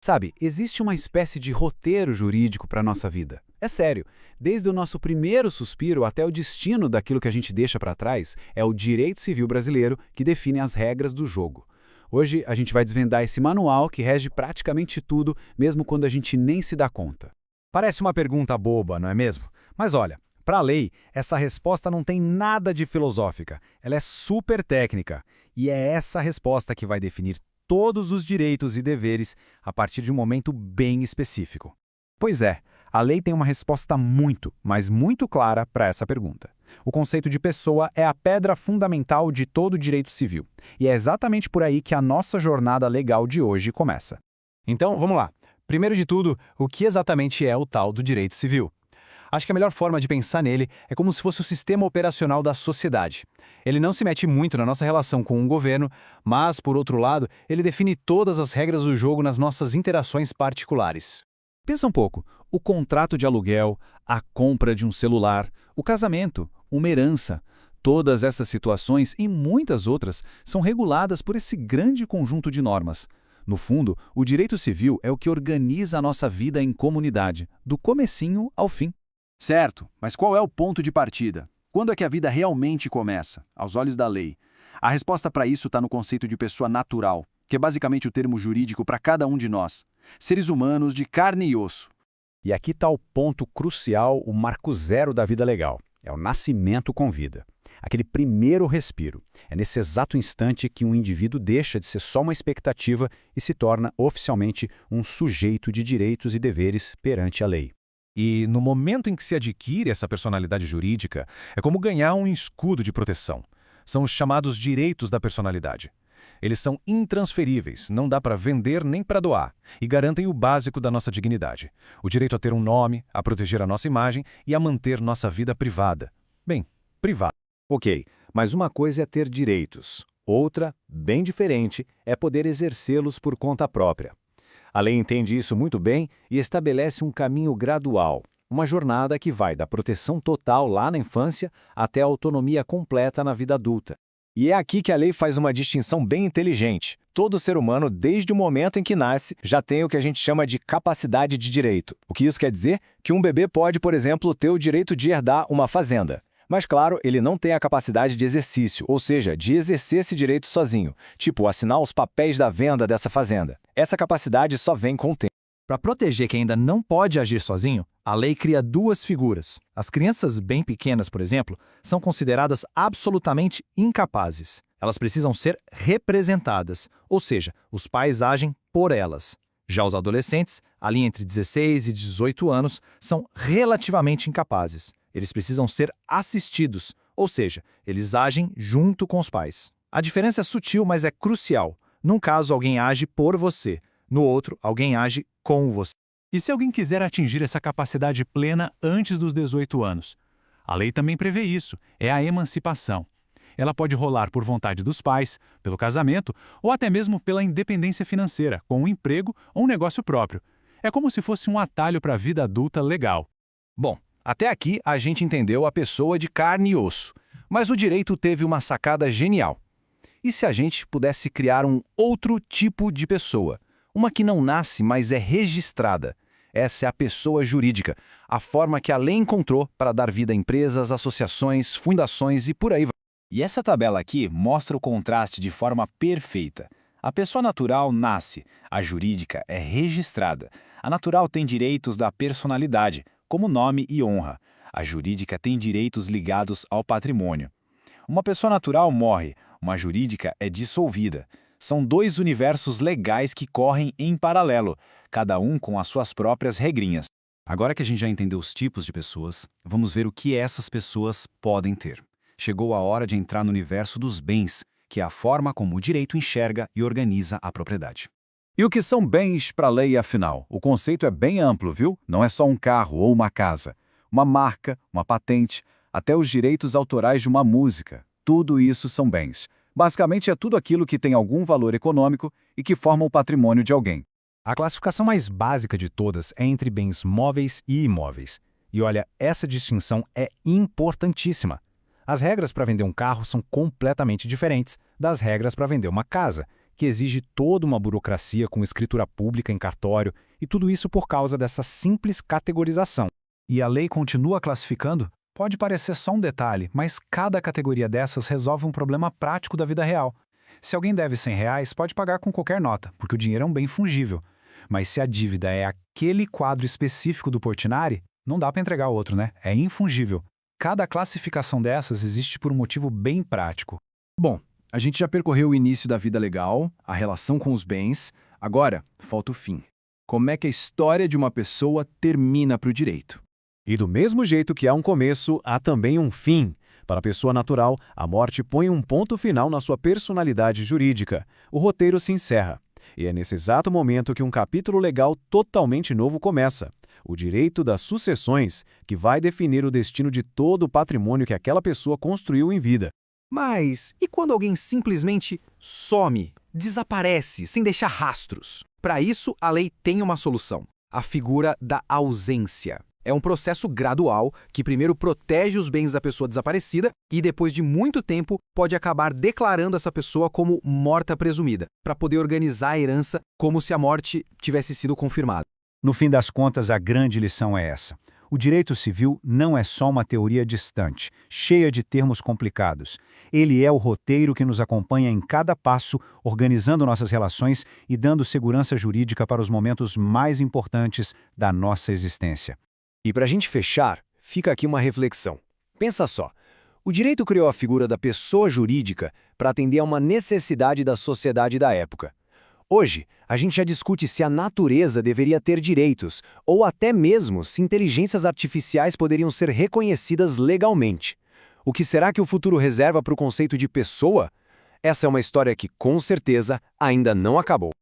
Sabe, existe uma espécie de roteiro jurídico para a nossa vida. É sério, desde o nosso primeiro suspiro até o destino daquilo que a gente deixa para trás, é o direito civil brasileiro que define as regras do jogo. Hoje a gente vai desvendar esse manual que rege praticamente tudo, mesmo quando a gente nem se dá conta. Parece uma pergunta boba, não é mesmo? Mas olha, para a lei, essa resposta não tem nada de filosófica. Ela é super técnica. E é essa resposta que vai definir todos os direitos e deveres a partir de um momento bem específico. Pois é, a lei tem uma resposta muito, mas muito clara para essa pergunta. O conceito de pessoa é a pedra fundamental de todo o direito civil. E é exatamente por aí que a nossa jornada legal de hoje começa. Então, vamos lá. Primeiro de tudo, o que exatamente é o tal do direito civil? Acho que a melhor forma de pensar nele é como se fosse o sistema operacional da sociedade. Ele não se mete muito na nossa relação com o governo, mas, por outro lado, ele define todas as regras do jogo nas nossas interações particulares. Pensa um pouco, o contrato de aluguel, a compra de um celular, o casamento, uma herança, todas essas situações e muitas outras são reguladas por esse grande conjunto de normas. No fundo, o direito civil é o que organiza a nossa vida em comunidade, do comecinho ao fim. Certo, mas qual é o ponto de partida? Quando é que a vida realmente começa, aos olhos da lei? A resposta para isso está no conceito de pessoa natural, que é basicamente o termo jurídico para cada um de nós. Seres humanos de carne e osso. E aqui está o ponto crucial, o marco zero da vida legal. É o nascimento com vida. Aquele primeiro respiro. É nesse exato instante que um indivíduo deixa de ser só uma expectativa e se torna oficialmente um sujeito de direitos e deveres perante a lei. E no momento em que se adquire essa personalidade jurídica, é como ganhar um escudo de proteção. São os chamados direitos da personalidade. Eles são intransferíveis, não dá para vender nem para doar, e garantem o básico da nossa dignidade. O direito a ter um nome, a proteger a nossa imagem e a manter nossa vida privada. Bem, privada. Ok, mas uma coisa é ter direitos. Outra, bem diferente, é poder exercê-los por conta própria. A lei entende isso muito bem e estabelece um caminho gradual, uma jornada que vai da proteção total lá na infância até a autonomia completa na vida adulta. E é aqui que a lei faz uma distinção bem inteligente. Todo ser humano, desde o momento em que nasce, já tem o que a gente chama de capacidade de direito. O que isso quer dizer? Que um bebê pode, por exemplo, ter o direito de herdar uma fazenda. Mas, claro, ele não tem a capacidade de exercício, ou seja, de exercer esse direito sozinho, tipo assinar os papéis da venda dessa fazenda. Essa capacidade só vem com o tempo. Para proteger quem ainda não pode agir sozinho, a lei cria duas figuras. As crianças bem pequenas, por exemplo, são consideradas absolutamente incapazes. Elas precisam ser representadas, ou seja, os pais agem por elas. Já os adolescentes, ali entre 16 e 18 anos, são relativamente incapazes. Eles precisam ser assistidos, ou seja, eles agem junto com os pais. A diferença é sutil, mas é crucial. Num caso, alguém age por você. No outro, alguém age com você. E se alguém quiser atingir essa capacidade plena antes dos 18 anos? A lei também prevê isso, é a emancipação. Ela pode rolar por vontade dos pais, pelo casamento ou até mesmo pela independência financeira, com um emprego ou um negócio próprio. É como se fosse um atalho para a vida adulta legal. Bom, até aqui a gente entendeu a pessoa de carne e osso, mas o direito teve uma sacada genial. E se a gente pudesse criar um outro tipo de pessoa? Uma que não nasce, mas é registrada. Essa é a pessoa jurídica, a forma que a lei encontrou para dar vida a empresas, associações, fundações e por aí vai. E essa tabela aqui mostra o contraste de forma perfeita. A pessoa natural nasce, a jurídica é registrada. A natural tem direitos da personalidade, como nome e honra. A jurídica tem direitos ligados ao patrimônio. Uma pessoa natural morre, uma jurídica é dissolvida. São dois universos legais que correm em paralelo, cada um com as suas próprias regrinhas. Agora que a gente já entendeu os tipos de pessoas, vamos ver o que essas pessoas podem ter. Chegou a hora de entrar no universo dos bens, que é a forma como o direito enxerga e organiza a propriedade. E o que são bens para a lei, afinal? O conceito é bem amplo, viu? Não é só um carro ou uma casa. Uma marca, uma patente, até os direitos autorais de uma música. Tudo isso são bens. Basicamente é tudo aquilo que tem algum valor econômico e que forma o patrimônio de alguém. A classificação mais básica de todas é entre bens móveis e imóveis. E olha, essa distinção é importantíssima. As regras para vender um carro são completamente diferentes das regras para vender uma casa, que exige toda uma burocracia com escritura pública em cartório, e tudo isso por causa dessa simples categorização. E a lei continua classificando? Pode parecer só um detalhe, mas cada categoria dessas resolve um problema prático da vida real. Se alguém deve R$100, pode pagar com qualquer nota, porque o dinheiro é um bem fungível. Mas se a dívida é aquele quadro específico do Portinari, não dá para entregar outro, né? É infungível. Cada classificação dessas existe por um motivo bem prático. Bom, a gente já percorreu o início da vida legal, a relação com os bens, agora falta o fim. Como é que a história de uma pessoa termina para o direito? E do mesmo jeito que há um começo, há também um fim. Para a pessoa natural, a morte põe um ponto final na sua personalidade jurídica. O roteiro se encerra. E é nesse exato momento que um capítulo legal totalmente novo começa. O direito das sucessões, que vai definir o destino de todo o patrimônio que aquela pessoa construiu em vida. Mas e quando alguém simplesmente some, desaparece, sem deixar rastros? Para isso, a lei tem uma solução: a figura da ausência. É um processo gradual que primeiro protege os bens da pessoa desaparecida e depois de muito tempo pode acabar declarando essa pessoa como morta presumida, para poder organizar a herança como se a morte tivesse sido confirmada. No fim das contas, a grande lição é essa. O direito civil não é só uma teoria distante, cheia de termos complicados. Ele é o roteiro que nos acompanha em cada passo, organizando nossas relações e dando segurança jurídica para os momentos mais importantes da nossa existência. E para a gente fechar, fica aqui uma reflexão. Pensa só, o direito criou a figura da pessoa jurídica para atender a uma necessidade da sociedade da época. Hoje, a gente já discute se a natureza deveria ter direitos, ou até mesmo se inteligências artificiais poderiam ser reconhecidas legalmente. O que será que o futuro reserva para o conceito de pessoa? Essa é uma história que, com certeza, ainda não acabou.